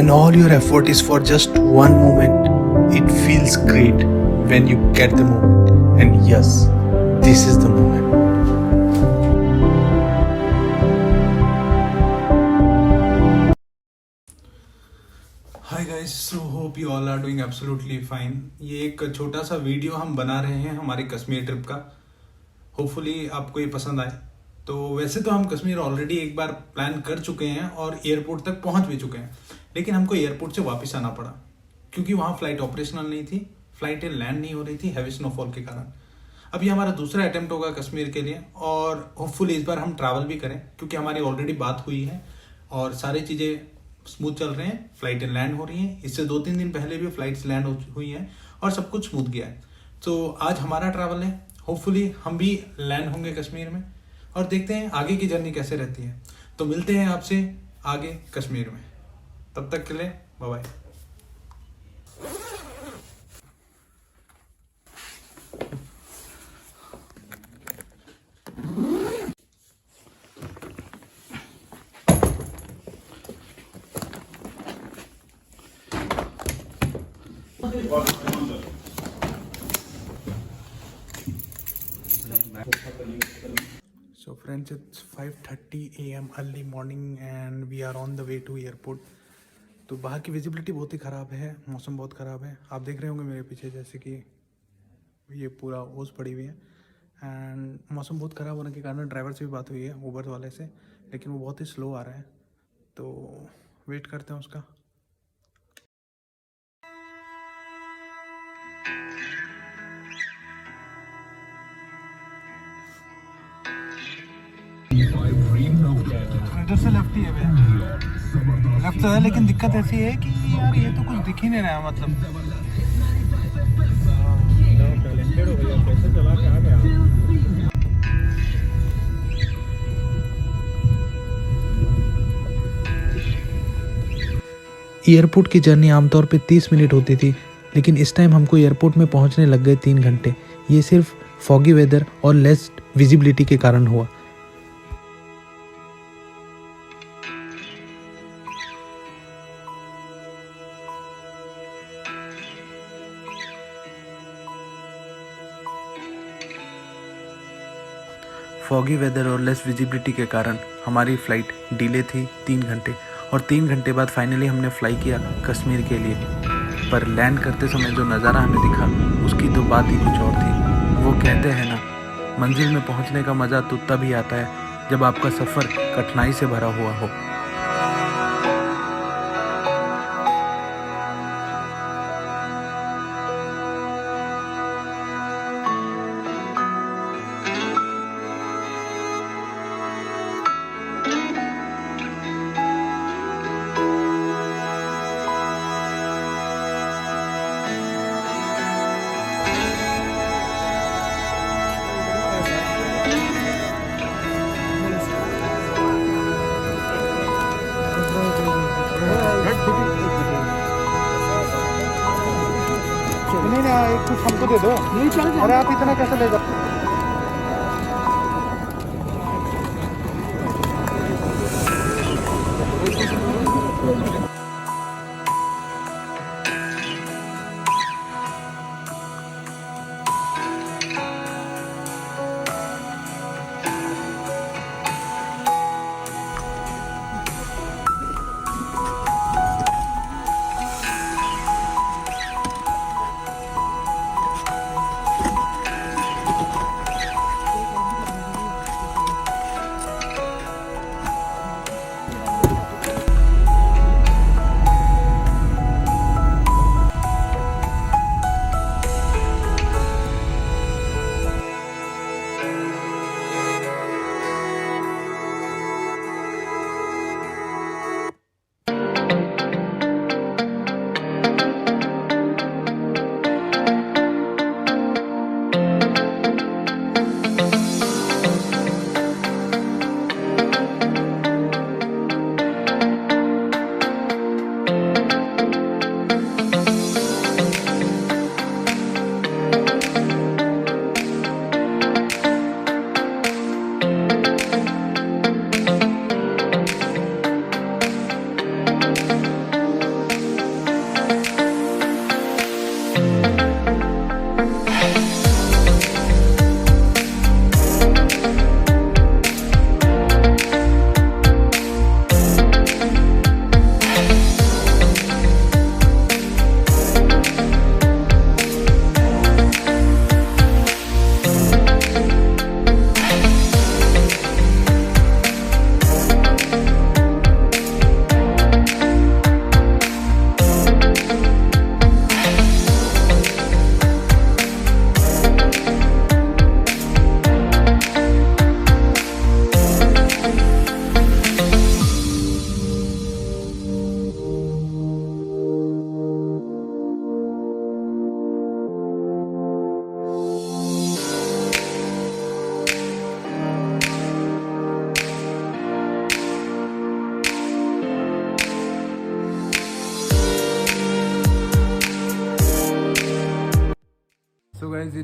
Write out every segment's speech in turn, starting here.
when all your effort is for just one moment, it feels great when you get the moment. And yes, this is the moment. Hi guys, so hope you all are doing absolutely fine. ये एक छोटा सा video हम बना रहे हैं हमारे Kashmir trip का। होपफुली आपको ये पसंद आए। तो वैसे तो हम कश्मीर ऑलरेडी एक बार प्लान कर चुके हैं और एयरपोर्ट तक पहुंच भी चुके हैं, लेकिन हमको एयरपोर्ट से वापस आना पड़ा क्योंकि वहाँ फ्लाइट ऑपरेशनल नहीं थी, फ्लाइटें लैंड नहीं हो रही थी हैवी स्नोफॉल के कारण। अब ये हमारा दूसरा अटेम्प्ट होगा कश्मीर के लिए और होपफुली इस बार हम ट्रैवल भी करें क्योंकि हमारी ऑलरेडी बात हुई है और सारी चीज़ें स्मूथ चल रहे हैं, फ्लाइटें लैंड हो रही हैं। इससे 2-3 दिन पहले भी फ्लाइट्स लैंड हुई हैं और सब कुछ स्मूथ गया है। तो आज हमारा ट्रैवल है, होपफुली हम भी लैंड होंगे कश्मीर में और देखते हैं आगे की जर्नी कैसे रहती है। तो मिलते हैं आपसे आगे कश्मीर में, तब तक के लिए bye bye. So friends, it's 5:30 AM early morning and we are on the way to airport. तो बाहर की विजिबिलिटी बहुत ही ख़राब है, मौसम बहुत ख़राब है। आप देख रहे होंगे मेरे पीछे जैसे कि ये पूरा ओस पड़ी हुई है एंड मौसम बहुत ख़राब होने के कारण ड्राइवर से भी बात हुई है, उबर वाले से, लेकिन वो बहुत ही स्लो आ रहा है। तो वेट करते हैं उसका। इधर से लेफ्ट ही है भैया, लेफ्ट तो है, लेकिन दिक्कत ऐसी है कि यार ये तो कुछ दिख ही नहीं रहा है। मतलब एयरपोर्ट की जर्नी आमतौर पे 30 मिनट होती थी, लेकिन इस टाइम हमको एयरपोर्ट में पहुंचने लग गए 3 घंटे। ये सिर्फ फॉगी वेदर और लेस विजिबिलिटी के कारण हुआ। फॉगी वेदर और लेस विजिबिलिटी के कारण हमारी फ़्लाइट डिले थी 3 घंटे और 3 घंटे बाद फाइनली हमने फ्लाई किया कश्मीर के लिए। पर लैंड करते समय जो नज़ारा हमें दिखा उसकी तो बात ही कुछ और थी। वो कहते हैं ना, मंजिल में पहुंचने का मज़ा तो तभी आता है जब आपका सफ़र कठिनाई से भरा हुआ हो। नहीं, कुछ हमको दे दो। अरे आप इतना कैसे ले जाओ?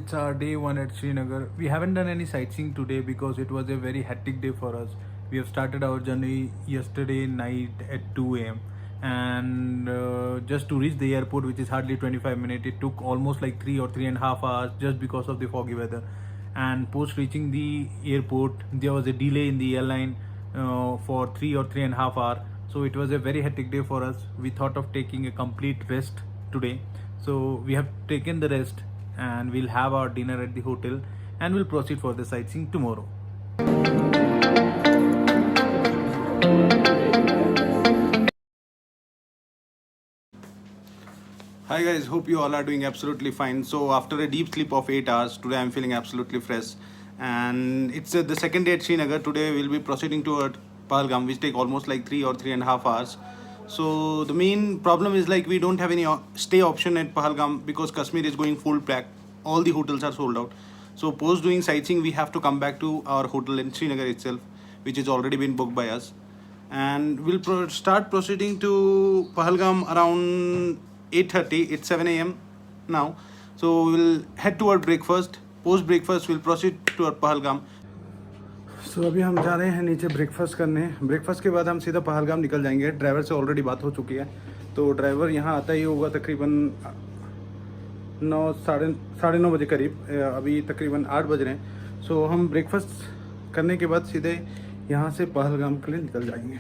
it's our day one at Srinagar. We haven't done any sightseeing today because it was a very hectic day for us. We have started our journey yesterday night at 2 a.m. and just to reach the airport, which is hardly 25 minutes, it took almost like 3 or 3.5 hours just because of the foggy weather. And post reaching the airport, there was a delay in the airline for 3 or 3.5 hours. So it was a very hectic day for us. We thought of taking a complete rest today. So we have taken the rest and we'll have our dinner at the hotel and we'll proceed for the sightseeing tomorrow. Hi guys, hope you all are doing absolutely fine. So after a deep sleep of 8 hours, today I'm feeling absolutely fresh. And it's the second day at Srinagar. Today we'll be proceeding toward Pahalgam, which take almost like 3 or 3.5 hours. So the main problem is like we don't have any stay option at Pahalgam because Kashmir is going full pack. All the hotels are sold out. So post doing sightseeing, we have to come back to our hotel in Srinagar itself, which has already been booked by us. And we'll start proceeding to Pahalgam around 8:30. It's 7 a.m. now. So we'll head toward breakfast. Post breakfast, we'll proceed toward Pahalgam. So अभी हम जा रहे हैं नीचे breakfast करने. Breakfast के बाद हम सीधा पहलगाम निकल जाएंगे. ड्राइवर से ऑलरेडी बात हो चुकी है, तो ड्राइवर यहाँ आता ही होगा तकरीबन 9 साढ़े 9 बजे करीब. अभी तकरीबन 8 बज रहे हैं. सो हम ब्रेकफास्ट करने के बाद सीधे यहाँ से पहलगाम के लिए निकल जाएंगे.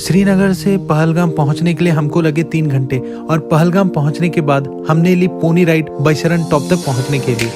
श्रीनगर से पहलगाम पहुंचने के लिए हमको लगे 3 घंटे और पहलगाम पहुंचने के बाद हमने ली पोनी राइड बैशरन टॉप तक पहुंचने के लिए.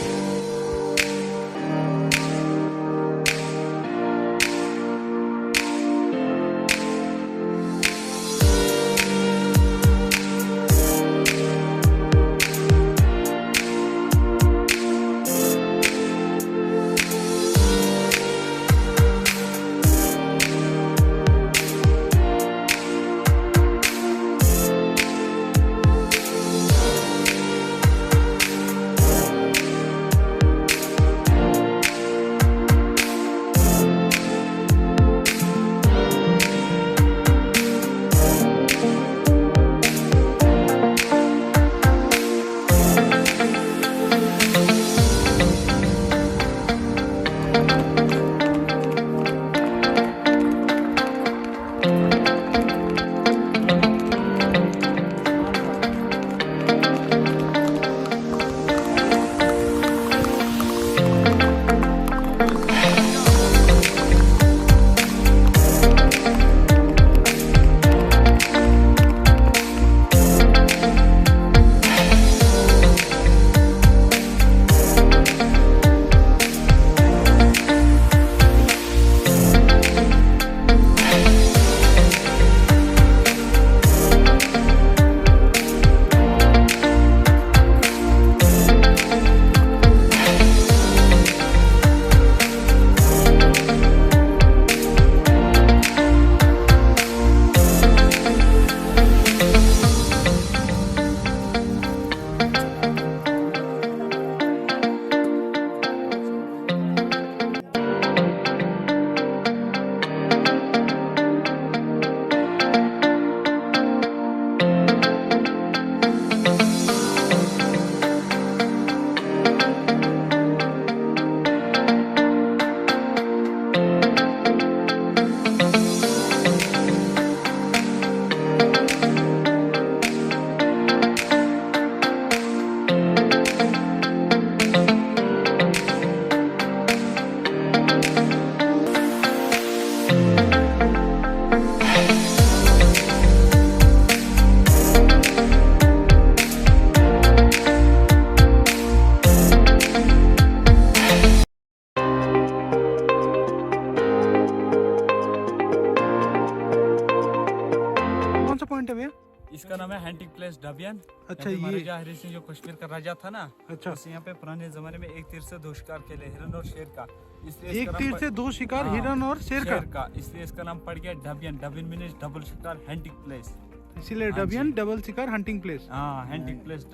प्लेस डबियन। अच्छा, यहाँ पे ये महाराजा हरि सिंह जो कश्मीर का राजा था ना, अच्छा, उस यहाँ पे पुराने जमाने में एक तीर से दो शिकार के लिए हिरन और शेर का, इसलिए एक इसका तीर नाम से दो शिकार, हाँ, हिरन और शेर का, इसलिए इसका नाम पड़ गया डबियन। डबियन मीन्स डबल शिकार, हंटिंग प्लेस। इसीलिए हाँ डबियन जी। डबल शिकार हंटिंग प्लेस। हाँ, हंटिंग प्लेस।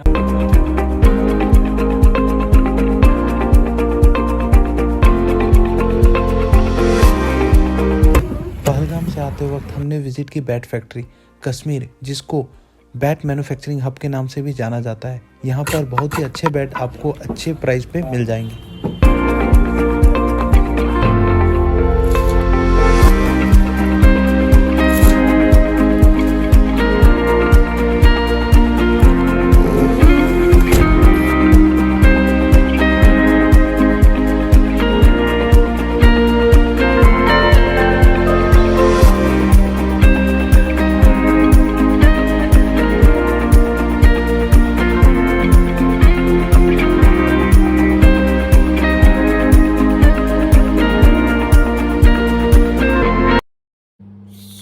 पहलगाम से आते वक्त हमने विजिट की बैट फैक्ट्री कश्मीर, जिसको बैट मैन्युफैक्चरिंग हब के नाम से भी जाना जाता है। यहाँ पर बहुत ही अच्छे बैट आपको अच्छे प्राइस पे मिल जाएंगे।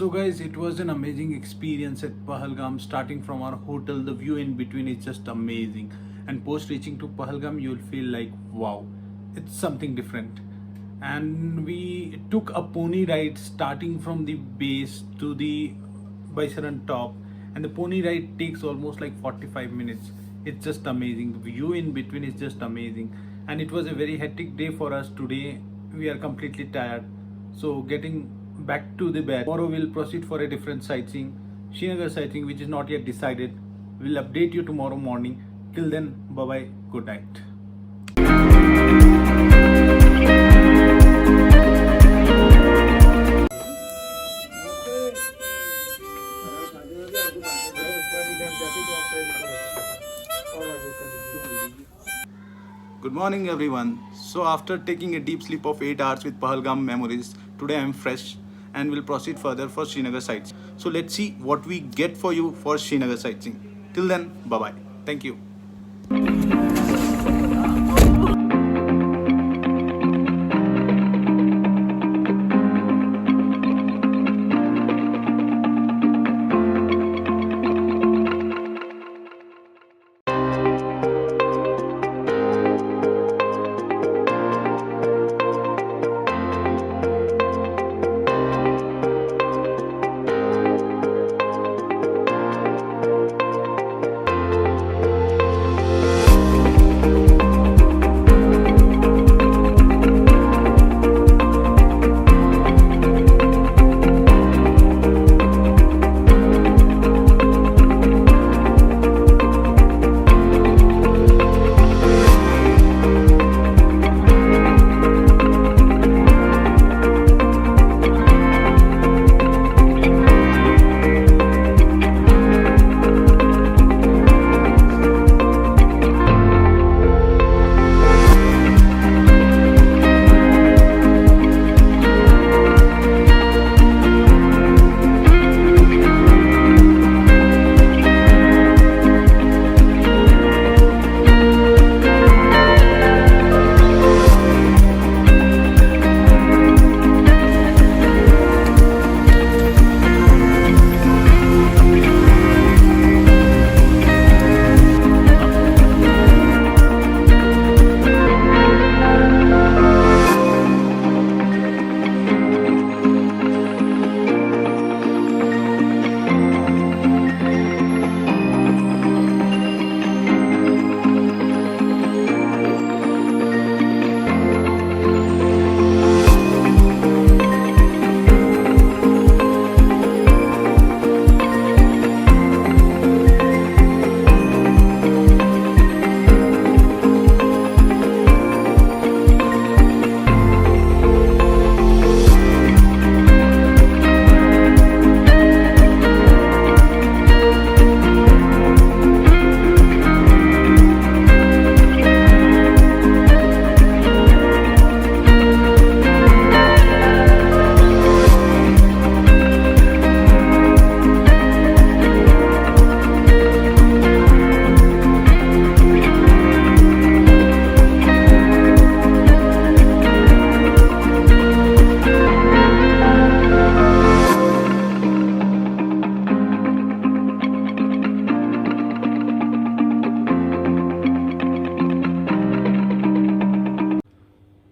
So guys, it was an amazing experience at Pahalgam. Starting from our hotel, the view in between is just amazing. And post reaching to Pahalgam, you'll feel like wow, it's something different. And we took a pony ride starting from the base to the Baisaran top, and the pony ride takes almost like 45 minutes. It's just amazing. The view in between is just amazing. And it was a very hectic day for us today. We are completely tired. So getting back to the bed. Tomorrow we'll proceed for a different sightseeing, Srinagar sightseeing, which is not yet decided. We'll update you tomorrow morning. Till then, bye bye. Good night. Good morning everyone. So after taking a deep sleep of 8 hours with Pahalgam memories, today I am fresh and will proceed further for Srinagar sightseeing. So let's see what we get for you for Srinagar sightseeing. Till then, bye bye. Thank you.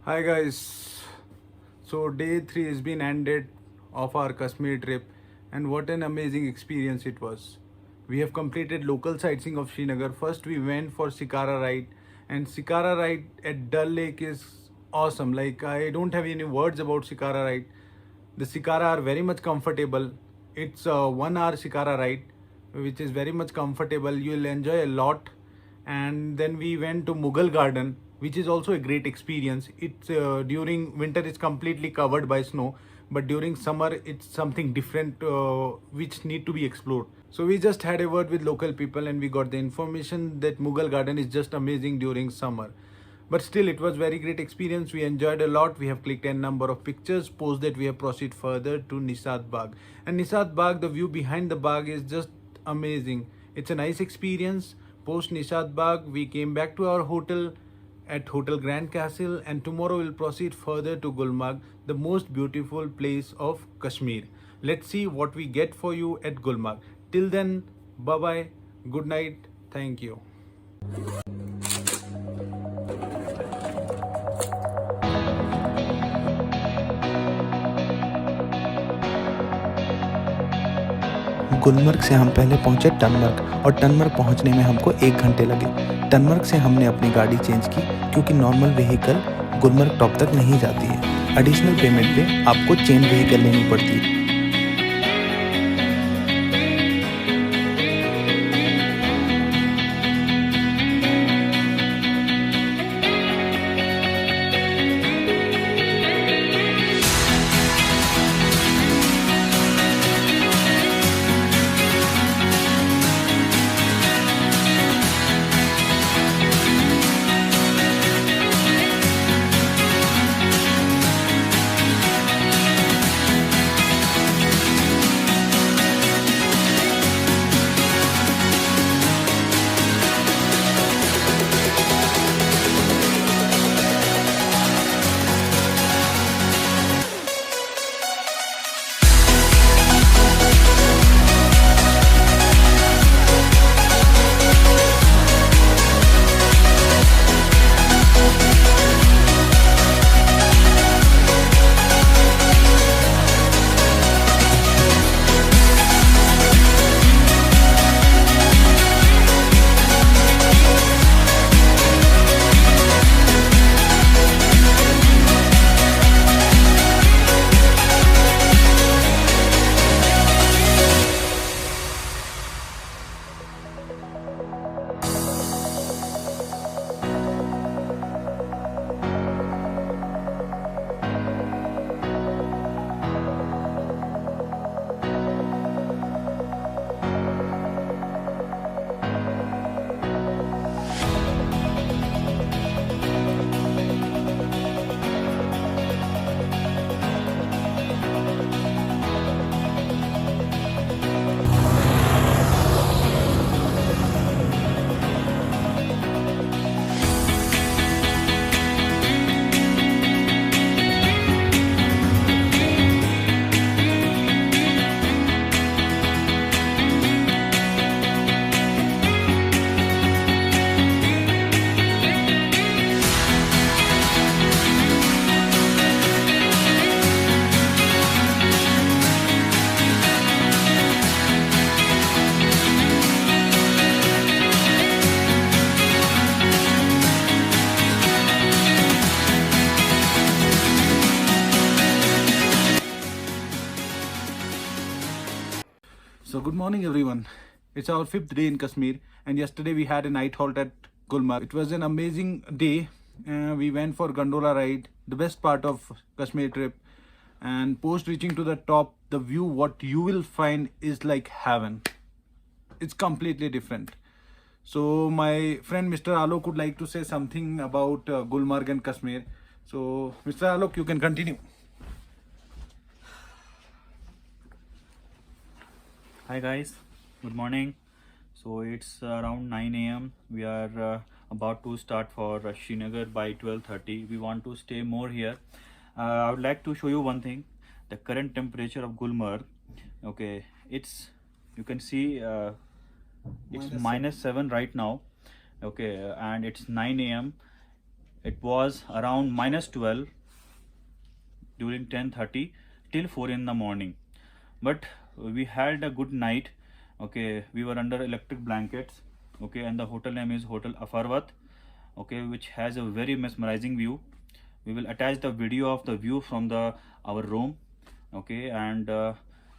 Hi guys. So day 3 has been ended of our Kashmir trip, and what an amazing experience it was. We have completed local sightseeing of Srinagar. First we went for Shikara ride, and Shikara ride at Dal Lake is awesome. Like, I don't have any words about Shikara ride. The Shikara are very much comfortable. It's a 1 hour Shikara ride, which is very much comfortable. You'll enjoy a lot. And then we went to Mughal Garden, which is also a great experience. It's during winter it's completely covered by snow, but during summer it's something different, which need to be explored. So we just had a word with local people, and we got the information that Mughal Garden is just amazing during summer. But still, it was very great experience. We enjoyed a lot. We have clicked a number of pictures. Post that, we have proceeded further to Nisat Bagh. And Nisat Bagh, the view behind the Bagh is just amazing. It's a nice experience. Post Nisat Bagh, we came back to our hotel at Hotel Grand Castle, and tomorrow we'll proceed further to Gulmarg, the most beautiful place of Kashmir. Let's see what we get for you at Gulmarg. Till then, bye bye, good night, thank you. Gulmarg से हम पहले पहुंचे टनमर्ग, और टनमर्ग पहुंचने में हमको 1 घंटे लगे। टनमर्ग से हमने अपनी गाड़ी चेंज की, क्योंकि नॉर्मल व्हीकल गुलमर्ग टॉप तक नहीं जाती है। एडिशनल पेमेंट पे आपको चेन व्हीकल लेनी पड़ती है। So good morning everyone. It's our 5th day in Kashmir, and yesterday we had a night halt at Gulmarg. It was an amazing day. We went for gondola ride, the best part of Kashmir trip. And post reaching to the top, the view what you will find is like heaven. It's completely different. So my friend Mr. Alok would like to say something about Gulmarg and Kashmir. So Mr. Alok, you can continue. Hi guys, good morning. So it's around 9 a.m. We are about to start for Srinagar by 12:30. We want to stay more here. I would like to show you one thing. The current temperature of Gulmarg. Okay, it's, you can see it's -7 right now. Okay, and it's 9 a.m. It was around -12 during 10:30 till 4 in the morning, but we had a good night. Okay, we were under electric blankets. Okay, and the hotel name is Hotel Afarvat. Okay, which has a very mesmerizing view. We will attach the video of the view from our room. Okay, and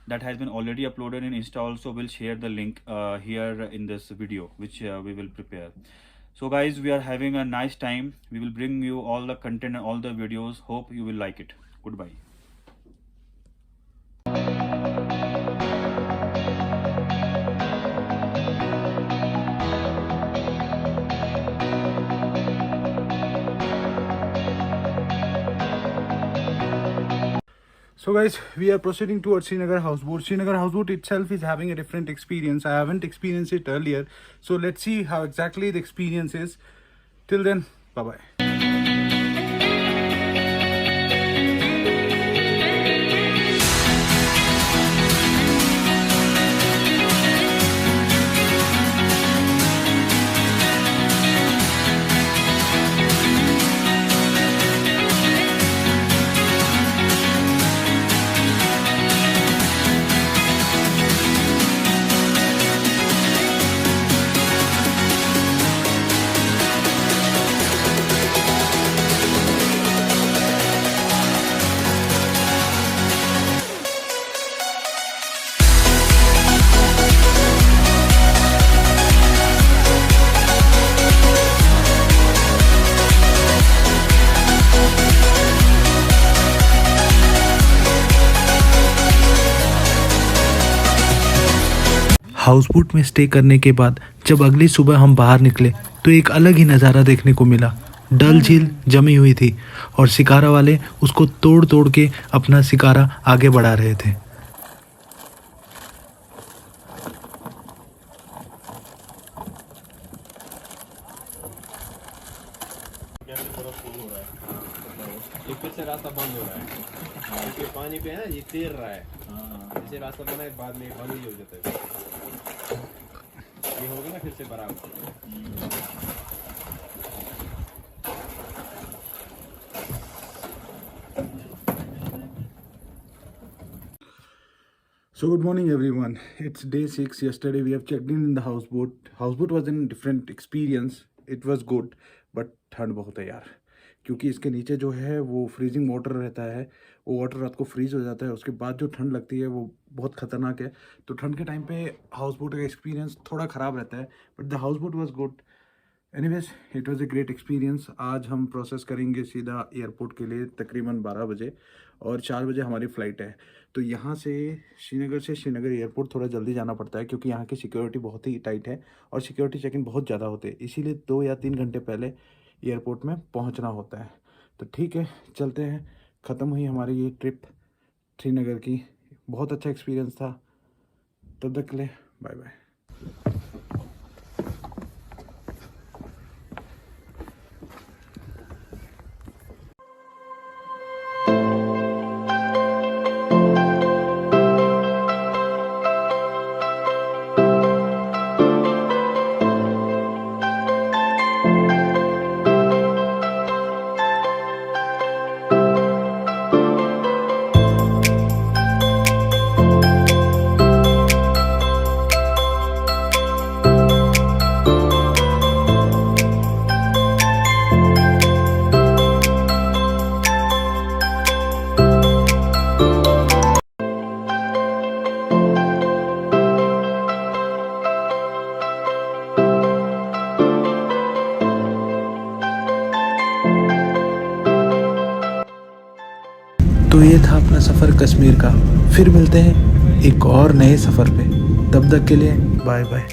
that has been already uploaded in Insta also. We'll share the link here in this video, which we will prepare. So guys, we are having a nice time. We will bring you all the content and all the videos. Hope you will like it. Goodbye. So guys, we are proceeding towards Srinagar houseboat. Srinagar houseboat itself is having a different experience. I haven't experienced it earlier. So let's see how exactly the experience is. Till then, bye-bye. Houseboat में stay करने के बाद जब अगली सुबह हम बाहर निकले तो एक अलग ही नज़ारा देखने को मिला। डल झील जमी हुई थी और शिकारा वाले उसको तोड़ तोड़ के अपना शिकारा आगे बढ़ा रहे थे। फिर से रास्ता बंद हो रहा है क्योंकि पानी पे है ना, ये तैर रहा है। जैसे रास्ता बना है बाद में बंद ही हो जाता है। ये होगा ना फिर से बराबर। So good morning everyone. It's day 6. Yesterday we have checked in the houseboat. Houseboat was a different experience. It was good, but ठंड बहुत है यार, क्योंकि इसके नीचे जो है वो फ्रीजिंग वाटर रहता है। वो वाटर रात को फ्रीज हो जाता है, उसके बाद जो ठंड लगती है वो बहुत ख़तरनाक है। तो ठंड के टाइम पे हाउस बोट का एक्सपीरियंस थोड़ा ख़राब रहता है, but the house boat was good. Anyways, it was a great experience. आज हम प्रोसेस करेंगे सीधा एयरपोर्ट के लिए तकरीबन 12 बजे, और 4 बजे हमारी फ़्लाइट है। तो यहाँ से श्रीनगर एयरपोर्ट थोड़ा जल्दी जाना पड़ता है, क्योंकि यहाँ की सिक्योरिटी बहुत ही टाइट है और सिक्योरिटी चेक इन बहुत ज़्यादा होते हैं, इसीलिए 2 या 3 घंटे पहले एयरपोर्ट में पहुंचना होता है। तो ठीक है, चलते हैं। ख़त्म हुई हमारी ये ट्रिप श्रीनगर की। बहुत अच्छा एक्सपीरियंस था। तब तक के लिए बाय बाय। तो ये था अपना सफ़र कश्मीर का। फिर मिलते हैं एक और नए सफ़र पे। तब तक के लिए बाय बाय।